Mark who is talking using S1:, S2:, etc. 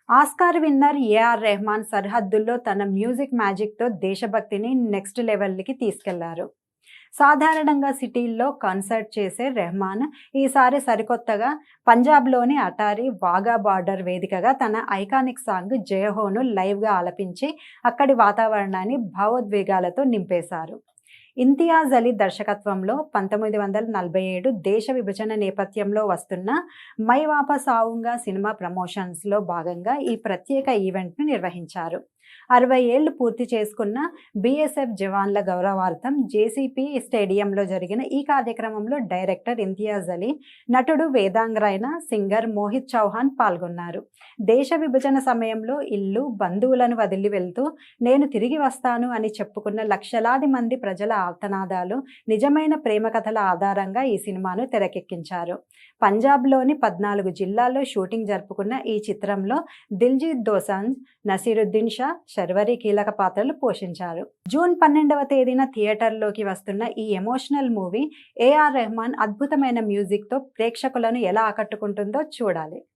S1: Oscar winner AR Rahman సరిహద్దుల్లో తన music మ్యాజిక్తో దేశభక్తిని నెక్స్ట్ లెవెల్కి తీసుకెళ్లారు. సాధారణంగా సిటీల్లో కన్సర్ట్ చేసే రెహమాన్ ఈసారి సరికొత్తగా పంజాబ్లోని అటారీ వాఘా బార్డర్ వేదికగా తన ఐకానిక్ సాంగ్ జయహోను లైవ్గా ఆలపించి అక్కడి వాతావరణాన్ని భావోద్వేగాలతో నింపేశారు. ఇంతియాజ్ అలీ దర్శకత్వంలో 1947 దేశ విభజన నేపథ్యంలో వస్తున్న మై వాపస్ ఆవుంగా సినిమా ప్రమోషన్స్లో భాగంగా ఈ ప్రత్యేక ఈవెంట్ను నిర్వహించారు. 60 ఏళ్లు పూర్తి చేసుకున్న బీఎస్ఎఫ్ జవాన్ల గౌరవార్థం జేసీపీ స్టేడియంలో జరిగిన ఈ కార్యక్రమంలో డైరెక్టర్ ఇంతియాజ్ అలీ, నటుడు వేదాంగరైన సింగర్ మోహిత్ చౌహాన్ పాల్గొన్నారు. దేశ విభజన సమయంలో ఇల్లు, బంధువులను వదిలి వెళ్తూ నేను తిరిగి వస్తాను అని చెప్పుకున్న లక్షలాది మంది ప్రజల ఆర్తనాదాలు, నిజమైన ప్రేమ కథల ఆధారంగా ఈ సినిమాను తెరకెక్కించారు. పంజాబ్లోని 14 జిల్లాల్లో షూటింగ్ జరుపుకున్న ఈ చిత్రంలో దిల్జీత్ దోసాంజ్, నసీరుద్దీన్ షా, శర్వరి కీలక పాత్రలు పోషించారు. జూన్ 12వ తేదీన థియేటర్లోకి వస్తున్న ఈ ఎమోషనల్ మూవీ ఏఆర్ రెహమాన్ అద్భుతమైన మ్యూజిక్తో ప్రేక్షకులను ఎలా ఆకట్టుకుంటుందో చూడాలి.